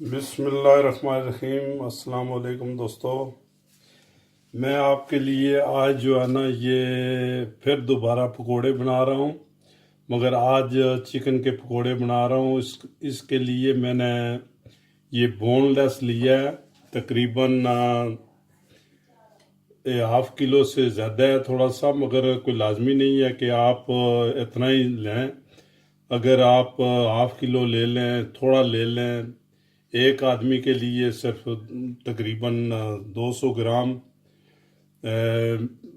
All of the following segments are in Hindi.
बिस्मिल्लाहिर्रहमानिर्रहीम। अस्सलाम वालेकुम दोस्तों। मैं आपके लिए आज जो है ना ये फिर दोबारा पकोड़े बना रहा हूँ, मगर आज चिकन के पकोड़े बना रहा हूँ। इसके लिए मैंने ये बोनलेस लिया है, तकरीबन हाफ किलो से ज़्यादा है थोड़ा सा, मगर कोई लाजमी नहीं है कि आप इतना ही लें। अगर आप हाफ किलो ले लें, थोड़ा ले लें, एक आदमी के लिए सिर्फ तकरीबन 200 ग्राम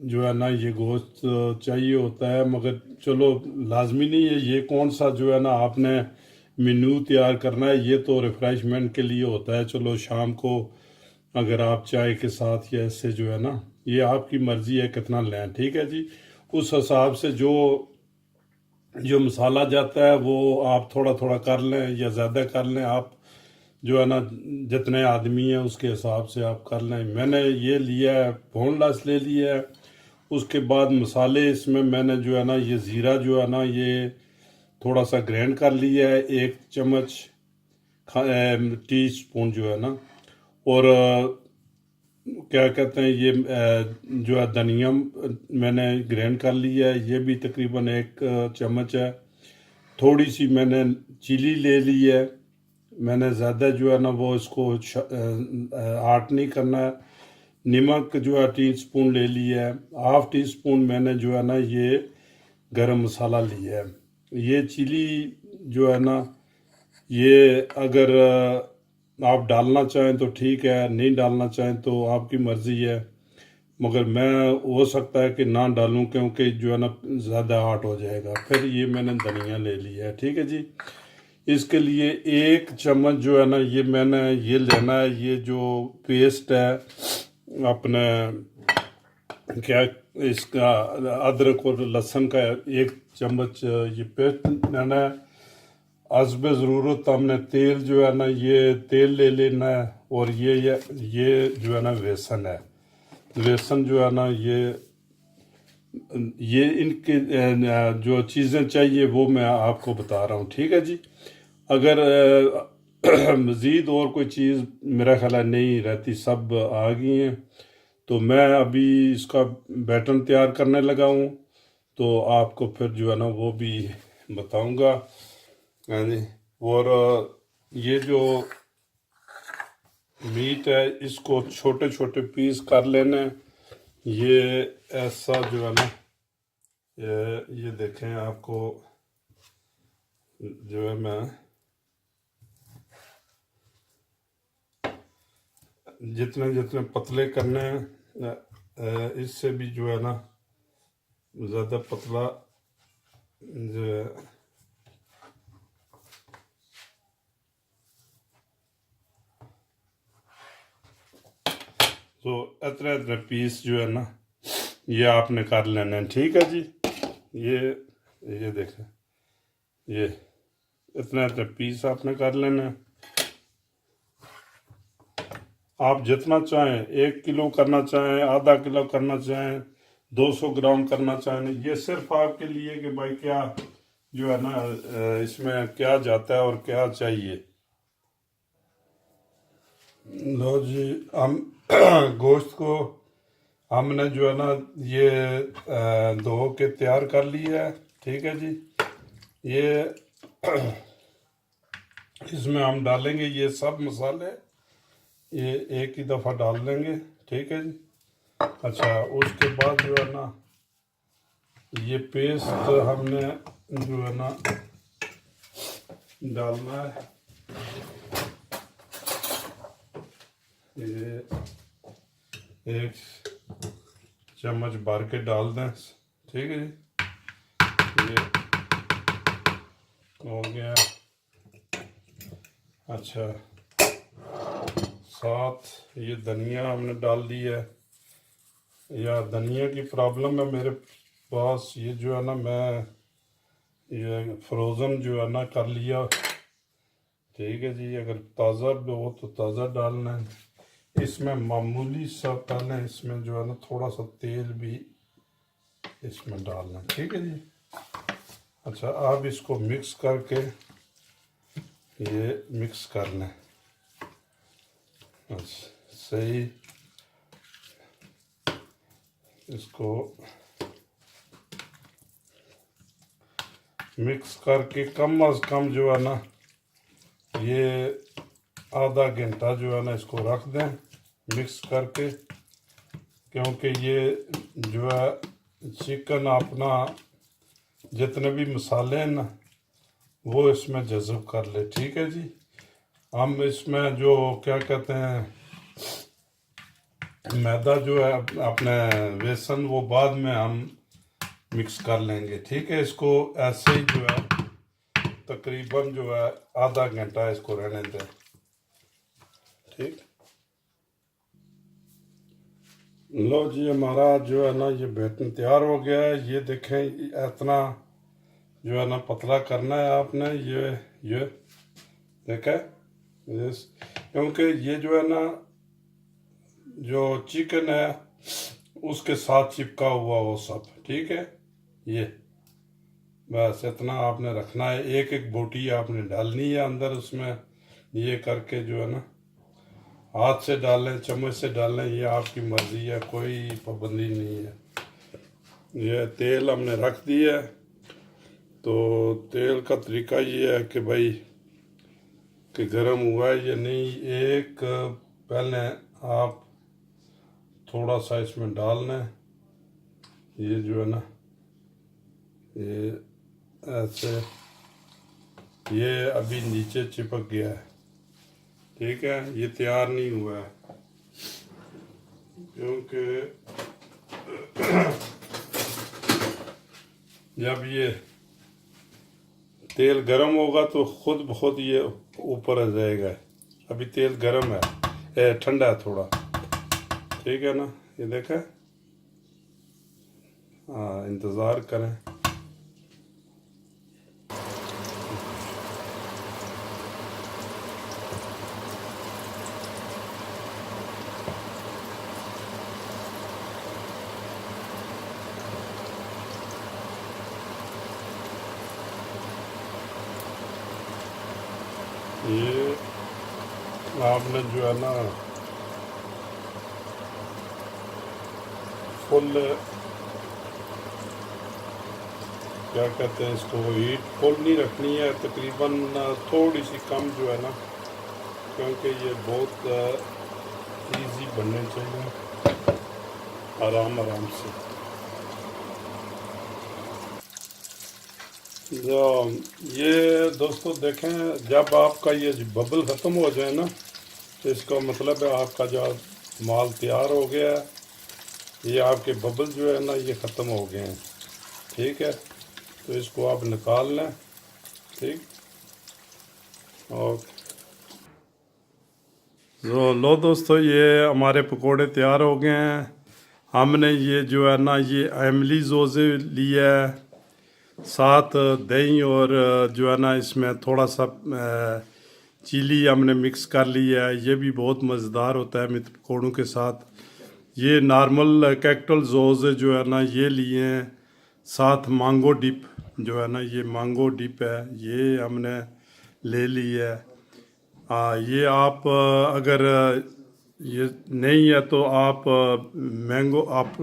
जो है ना ये गोश्त चाहिए होता है। मगर चलो लाजमी नहीं है, ये कौन सा जो है ना आपने मेन्यू तैयार करना है, ये तो रिफ्रेशमेंट के लिए होता है। चलो शाम को अगर आप चाय के साथ या ऐसे जो है ना, ये आपकी मर्ज़ी है कितना लें, ठीक है जी। उस हिसाब से जो जो मसाला जाता है वो आप थोड़ा थोड़ा कर लें या ज़्यादा कर लें, आप जो है ना जितने आदमी हैं उसके हिसाब से आप कर लें। मैंने ये लिया है, बोनलेस ले लिया है। उसके बाद मसाले इसमें मैंने जो है ना ये ज़ीरा जो है ना ये थोड़ा सा ग्राइंड कर लिया है, 1 चम्मच टी स्पून जो है ना। और क्या कहते हैं ये जो है धनिया मैंने ग्राइंड कर लिया है, ये भी तकरीबन 1 चम्मच है। थोड़ी सी मैंने चिली ले ली है, मैंने ज़्यादा जो है ना वो इसको आट नहीं करना है। नमक जो है 3 स्पून ले लिया है। हाफ टी स्पून मैंने जो है ना ये गरम मसाला लिया है। ये चिली जो है ना ये अगर आप डालना चाहें तो ठीक है, नहीं डालना चाहें तो आपकी मर्ज़ी है। मगर मैं हो सकता है कि ना डालूं क्योंकि जो है ना ज़्यादा हार्ड हो जाएगा। फिर ये मैंने धनिया ले लिया है, ठीक है जी। इसके लिए 1 चम्मच जो है ना ये मैंने ये लेना है, ये जो पेस्ट है अपने क्या इसका अदरक और लहसुन का 1 चम्मच ये पेस्ट लेना है। हस्ब ज़रूरत हमने तेल जो है ना ये तेल ले लेना है। और ये जो है ना बेसन है, बेसन जो है ना ये इनके जो चीज़ें चाहिए वो मैं आपको बता रहा हूँ, ठीक है जी। अगर मज़ीद और कोई चीज़ मेरा ख्याल है नहीं रहती, सब आ गई हैं, तो मैं अभी इसका बैटर तैयार करने लगा हूँ, तो आपको फिर जो है ना वो भी बताऊँगा। हाँ जी। और ये जो मीट है इसको छोटे छोटे पीस कर लेने। ये ऐसा जो है ना ये देखें, आपको जो है मैं जितने जितने पतले करने हैं, इससे भी जो है ना ज़्यादा पतला जो है तो इतने इतने पीस जो है ना ये आपने कर लेने हैं, ठीक है जी। ये देखें, ये इतने इतने पीस आपने कर लेने हैं। आप जितना चाहें, 1 किलो करना चाहें, आधा किलो करना चाहें, 200 ग्राम करना चाहें, ये सिर्फ आपके लिए कि भाई क्या जो है ना इसमें क्या जाता है और क्या चाहिए। लो जी, हम गोश्त को हमने जो है ना ये धो के तैयार कर लिया है, ठीक है जी। ये इसमें हम डालेंगे ये सब मसाले, ये एक ही दफ़ा डाल देंगे, ठीक है जी। अच्छा, उसके बाद जो है ना ये पेस्ट हमने जो है ना डालना है। ये 1 चम्मच भर के डाल दें, ठीक है जी। ये हो गया। अच्छा, साथ ये धनिया हमने डाल दी है। या धनिया की प्रॉब्लम है मेरे पास, ये जो है ना मैं ये फ्रोज़न जो है ना कर लिया, ठीक है जी। अगर ताज़ा हो तो ताज़ा डालना है। इसमें मामूली सा पहले इसमें जो है ना थोड़ा सा तेल भी इसमें डालना है, ठीक है जी। अच्छा, आप इसको मिक्स करके ये मिक्स कर लें, अच्छा, सही। इसको मिक्स करके कम अज़ कम जो है ना ये आधा घंटा जो है ना इसको रख दें मिक्स करके, क्योंकि ये जो है चिकन अपना जितने भी मसाले हैं ना वो इसमें जज़ब कर ले। ठीक है जी। हम इसमें जो क्या कहते हैं मैदा जो है अपने बेसन वो बाद में हम मिक्स कर लेंगे। ठीक है। इसको ऐसे ही जो है तकरीबन जो है आधा घंटा इसको रहने दें। ठीक। लो जी, हमारा जो है ना ये बेसन तैयार हो गया है। ये देखें, इतना जो है ना पतला करना है आपने। ये देखा यस, क्योंकि ये जो है ना जो चिकन है उसके साथ चिपका हुआ वो सब। ठीक है। ये बस इतना आपने रखना है। एक एक बोटी आपने डालनी है अंदर उसमें। ये करके जो है ना हाथ से डालें चम्मच से डालें, ये आपकी मर्ज़ी है, कोई पाबंदी नहीं है। ये तेल हमने रख दिया है। तो तेल का तरीका ये है कि भाई कि गर्म हुआ है या नहीं। एक पहले आप थोड़ा सा इसमें डालना है। ये जो है ना ये ऐसे, ये अभी नीचे चिपक गया है। ठीक है। ये तैयार नहीं हुआ है क्योंकि जब ये तेल गरम होगा तो खुद ब खुद ये ऊपर आ जाएगा। अभी तेल गरम है, ठंडा है थोड़ा। ठीक है ना। ये देखा। हाँ, इंतज़ार करें। ये आपने जो है ना फुल क्या कहते हैं इसको, हीट फुल नहीं रखनी है, तकरीबन थोड़ी सी कम जो है ना, क्योंकि ये बहुत इजी बनने चाहिए आराम आराम से। जो ये दोस्तों देखें, जब आपका ये बबल ख़त्म हो जाए ना तो इसका मतलब है आपका जो माल तैयार हो गया है। ये आपके बबल जो है ना ये ख़त्म हो गए हैं। ठीक है। तो इसको आप निकाल लें। ठीक। ओके। तो लो दोस्तों, ये हमारे पकोड़े तैयार हो गए हैं। हमने ये जो है ना ये इमली ज़ोज़े लिया है, साथ दही और जो है ना इसमें थोड़ा सा चिली हमने मिक्स कर लिया है। ये भी बहुत मज़ेदार होता है मिर्च पकौड़ों के साथ। ये नॉर्मल कैक्टल जोज़ जो है ना ये लिए हैं, साथ मांगो डिप जो है ना ये मांगो डिप है ये हमने ले ली है। हाँ, ये आप अगर ये नहीं है तो आप मैंगो आप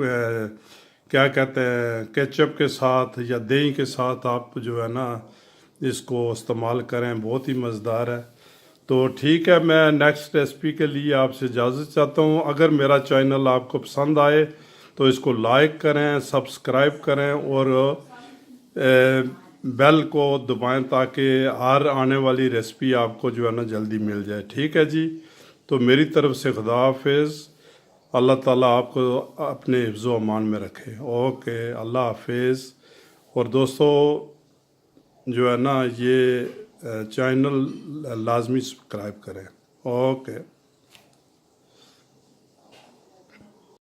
क्या कहते हैं केचप के साथ या दही के साथ आप जो है ना इसको इस्तेमाल करें, बहुत ही मज़ेदार है। तो ठीक है, मैं नेक्स्ट रेसिपी के लिए आपसे इजाज़त चाहता हूँ। अगर मेरा चैनल आपको पसंद आए तो इसको लाइक करें, सब्सक्राइब करें और बेल को दबाएं ताकि हर आने वाली रेसिपी आपको जो है ना जल्दी मिल जाए। ठीक है जी। तो मेरी तरफ से खुदा हाफिज़। अल्लाह ताला आपको अपने हिफ्ज़ व अमान में रखे। ओके, अल्लाह हाफिज़। और दोस्तों जो है ना ये चैनल लाजमी सब्सक्राइब करें। ओके।